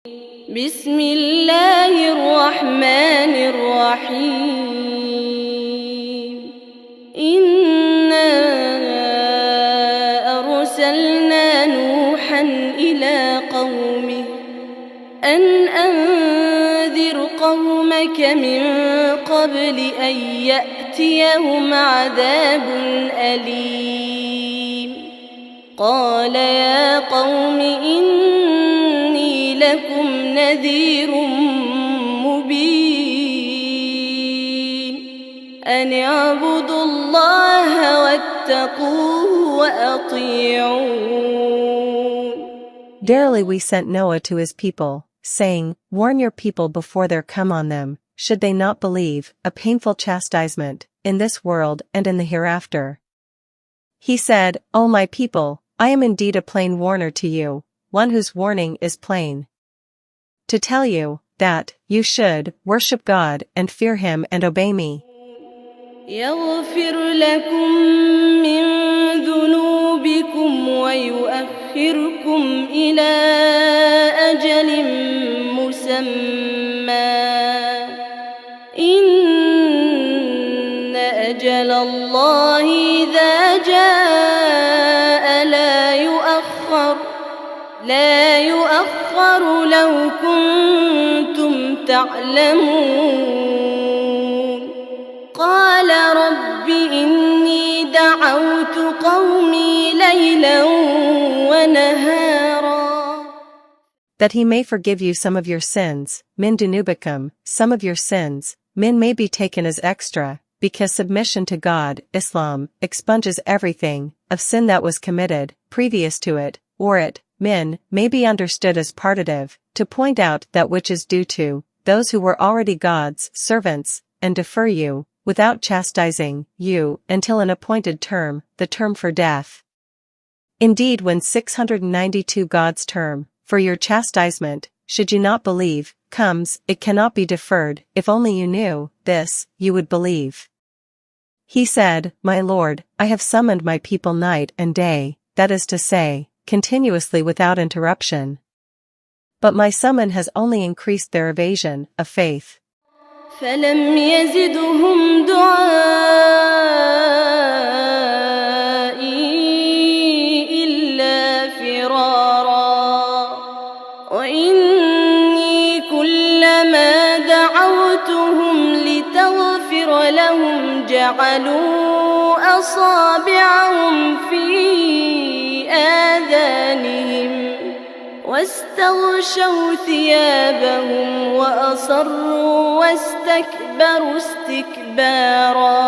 بسم الله الرحمن الرحيم إنا أرسلنا نوحا إلى قومه أن أنذر قومك من قبل أن يأتيهم عذاب أليم قال يا قوم إني لكم نذير مبين أن اعبدوا الله واتقوه وأطيعون. Verily we sent Noah to his people, saying, Warn your people before there come on them, should they not believe, a painful chastisement, in this world and in the hereafter. He said, O my people, I am indeed a plain warner to you, one whose warning is plain. To tell you, that, you should, worship God and fear Him and obey me. يغفر لكم من ذنوبكم ويؤخركم إلى أجل مسمى إن أجل الله إذا جاء لا يؤخر لو كنتم تعلمون. قال رب إني دعوت قومي ليلا ونهارا. That He may forgive you some of your sins, min dunubicum, some of your sins, min may be taken as extra, because submission to God, Islam, expunges everything, of sin that was committed, previous to it, or it, min, may be understood as partitive, to point out that which is due to, those who were already God's servants, and defer you, without chastising, you, until an appointed term, the term for death. Indeed when 692 God's term, for your chastisement, should you not believe, comes, it cannot be deferred, if only you knew, this, you would believe. He said, My Lord, I have summoned my people night and day, that is to say, continuously without interruption. But my summon has only increased their evasion of faith. فلم يزدهم دعائي إلا فرارا وإني كلما دعوتهم لتغفر لهم جعلوا أصابعهم في آذانهم واستغشوا ثيابهم وأصروا واستكبروا استكبارا.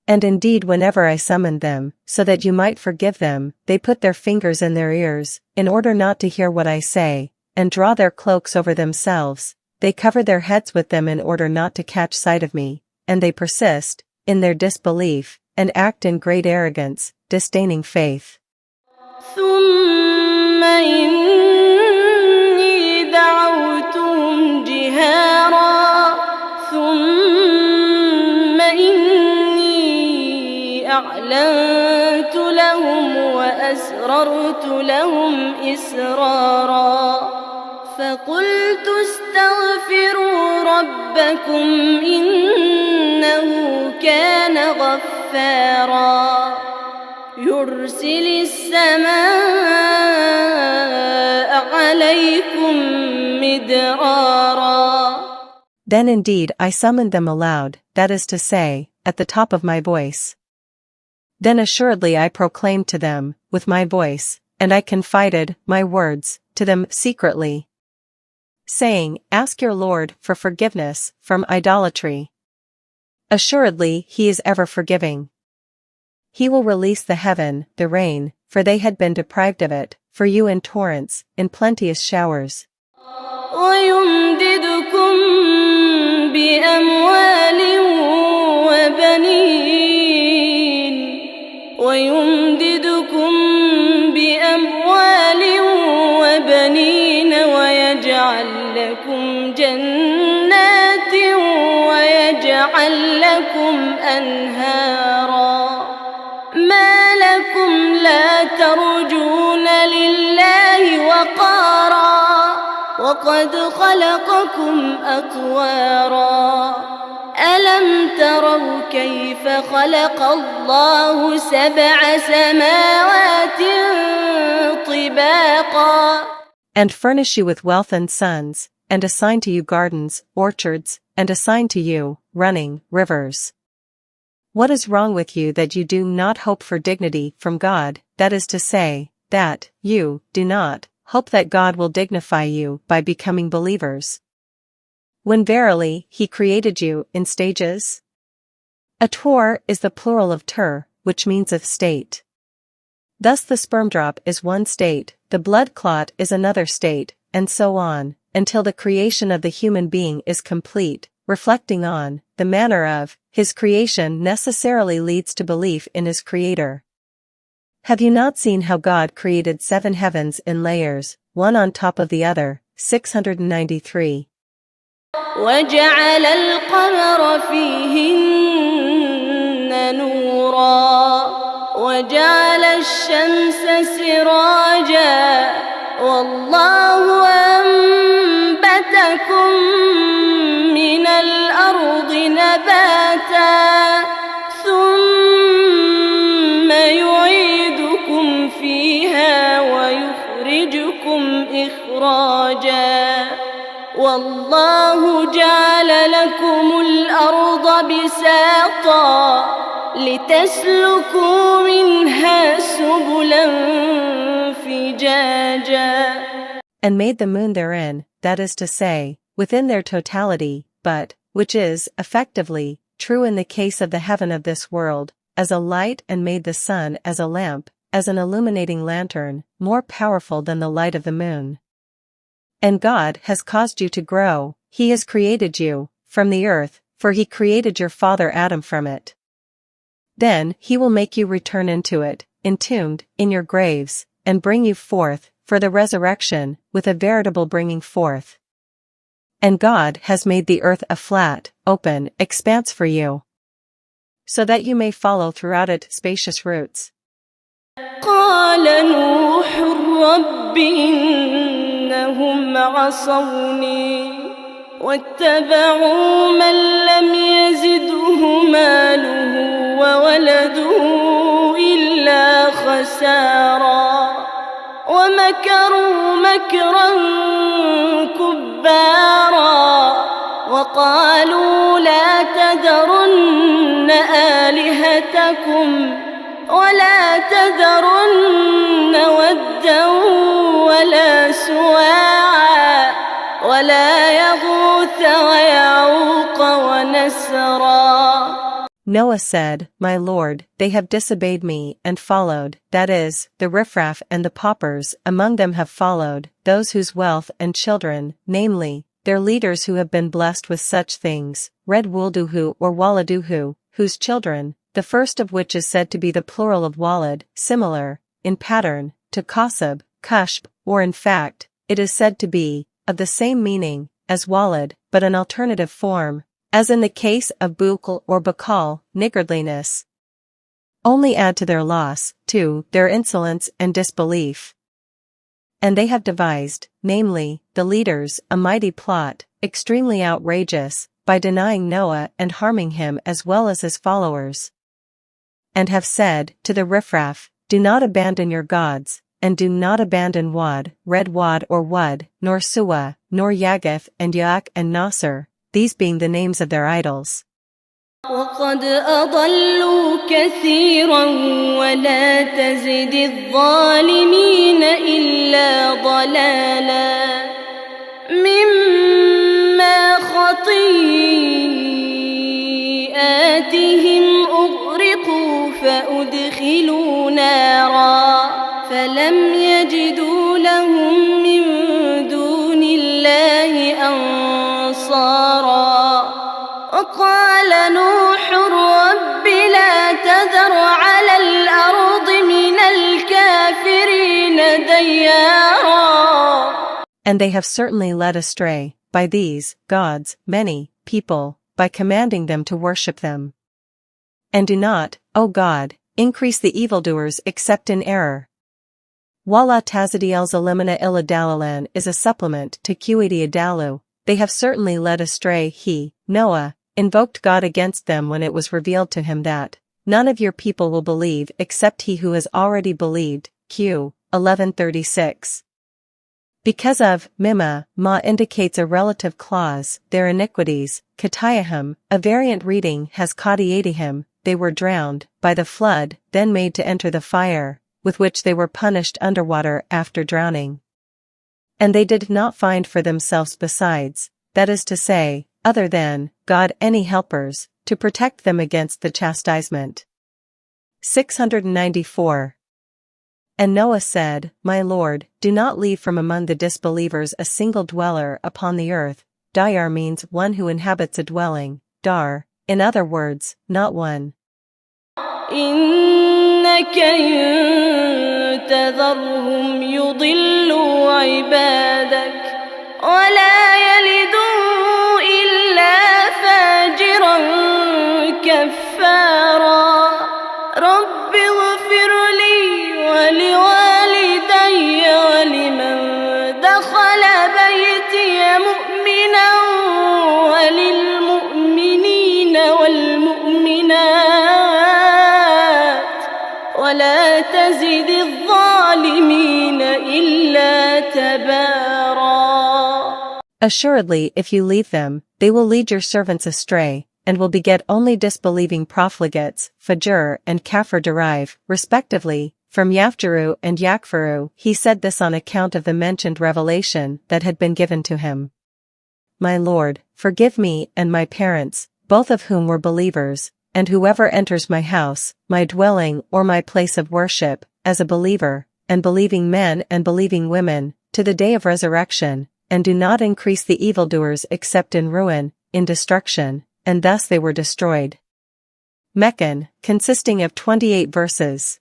And indeed whenever I summoned them, so that you might forgive them, they put their fingers in their ears, in order not to hear what I say, and draw their cloaks over themselves, they cover their heads with them in order not to catch sight of me, and they persist, in their disbelief, and act in great arrogance, disdaining faith. ثم إني دعوتهم جهارا ثم إني أعلنت لهم وأسررت لهم إسرارا فقلت استغفروا ربكم إنه كان غفارا يرسل السماء عليكم مدرارا. Then indeed I summoned them aloud, that is to say, at the top of my voice. Then assuredly I proclaimed to them, with my voice, and I confided my words to them secretly, saying, Ask your Lord for forgiveness from idolatry. Assuredly He is ever forgiving. He will release the heaven, the rain, for they had been deprived of it, for you in torrents, in plenteous showers. ويمددكم بأموال وبنين ويجعل لكم جنات ويجعل لكم أنهارا. ما لكم لا ترجون لله وقارا وقد خلقكم أطوارا ألم تروا كيف خلق الله 7 سماوات طباقا And furnish you with wealth and sons, and assign to you gardens, orchards, and assign to you, running, rivers. What is wrong with you that you do not hope for dignity from God, that is to say, that you do not hope that God will dignify you by becoming believers? When verily He created you in stages? A tor is the plural of tur, which means a state. Thus the sperm drop is one state, the blood clot is another state, and so on, until the creation of the human being is complete. Reflecting on the manner of His creation necessarily leads to belief in His Creator. Have you not seen how God created 7 heavens in layers, one on top of the other? 693. وجعل القمر فيهن نورا وجعل الشمس سراجا والله أنبتكم من الأرض نباتا ثم يعيدكم فيها ويخرجكم إخراجا والله جعل لكم الأرض بساطا لتسلكوا منها سبلا فجاجا. And made the moon therein, that is to say, within their totality, but, which is, effectively, true in the case of the heaven of this world, as a light, and made the sun as a lamp, as an illuminating lantern, more powerful than the light of the moon. And God has caused you to grow, He has created you, from the earth, for He created your father Adam from it. Then He will make you return into it, entombed, in your graves, and bring you forth, for the resurrection, with a veritable bringing forth. And God has made the earth a flat, open, expanse for you, so that you may follow throughout it spacious routes. قال نوح رب إنهم عصوني واتبعوا من لم يزده ماله وولده إلا خسارا ومكروا مكرا كبارا وقالوا لا تذرن آلهتكم ولا تذرن ودا ولا سواعا ولا يغوث ويعوق ونسرا. Noah said, My Lord, they have disobeyed me and followed, that is, the riffraff and the paupers among them have followed, those whose wealth and children, namely, their leaders who have been blessed with such things, Red Wulduhu or Waladuhu, whose children, the first of which is said to be the plural of Walad, similar, in pattern, to Kasab, Kushb, or in fact, it is said to be, of the same meaning, as Walad, but an alternative form, as in the case of Bukal or Bakal, niggardliness. Only add to their loss, too, their insolence and disbelief. And they have devised, namely, the leaders, a mighty plot, extremely outrageous, by denying Noah and harming him as well as his followers. And have said, to the riffraff, Do not abandon your gods, and do not abandon Wad, Red Wad or Wud, nor Suwa, nor Yagith and Yak and Nasr, these being the names of their idols. وقد أضلوا كثيرا ولا تزد الظالمين إلا ضلالا مما خطيئاتهم أغرقوا فأدخلوا نارا فلم يجدوا لهم من دون الله أنصارا وقال نوح رب لا تذر على الأرض من الكافرين ديارا. And they have certainly led astray, by these, gods, many, people, by commanding them to worship them. And do not, O God, increase the evildoers except in error. Wala Tazadiel Zalimana illa Dalalan is a supplement to Qidi Adalu. They have certainly led astray. He, Noah, invoked God against them when it was revealed to him that none of your people will believe except he who has already believed. Q. 1136. Because of Mimma, Ma indicates a relative clause, their iniquities, Katayahim, a variant reading has Kadiyatihim, they were drowned, by the flood, then made to enter the fire, with which they were punished underwater after drowning. And they did not find for themselves besides, that is to say, other than, God any helpers, to protect them against the chastisement. 694. And Noah said, My Lord, do not leave from among the disbelievers a single dweller upon the earth. Dayar means one who inhabits a dwelling, Dar, in other words, not one. إنك إن تذرهم يضلوا عبادك ولا يلدوا إلا فاجرا كفارا رب اغفر لي ولوالدي ولمن دخل بيتي مؤمنا وللمؤمنين والمؤمنات ولا تزد الظالمين إلا تبارا. Assuredly, if you leave them, they will lead your servants astray, and will beget only disbelieving profligates. Fajr and Kafir derive, respectively, from Yafjaru and Yakfaru. He said this on account of the mentioned revelation that had been given to him. My Lord, forgive me and my parents, both of whom were believers, and whoever enters my house, my dwelling or my place of worship, as a believer, and believing men and believing women, to the day of resurrection, and do not increase the evildoers except in ruin, in destruction, and thus they were destroyed. Meccan, consisting of 28 verses.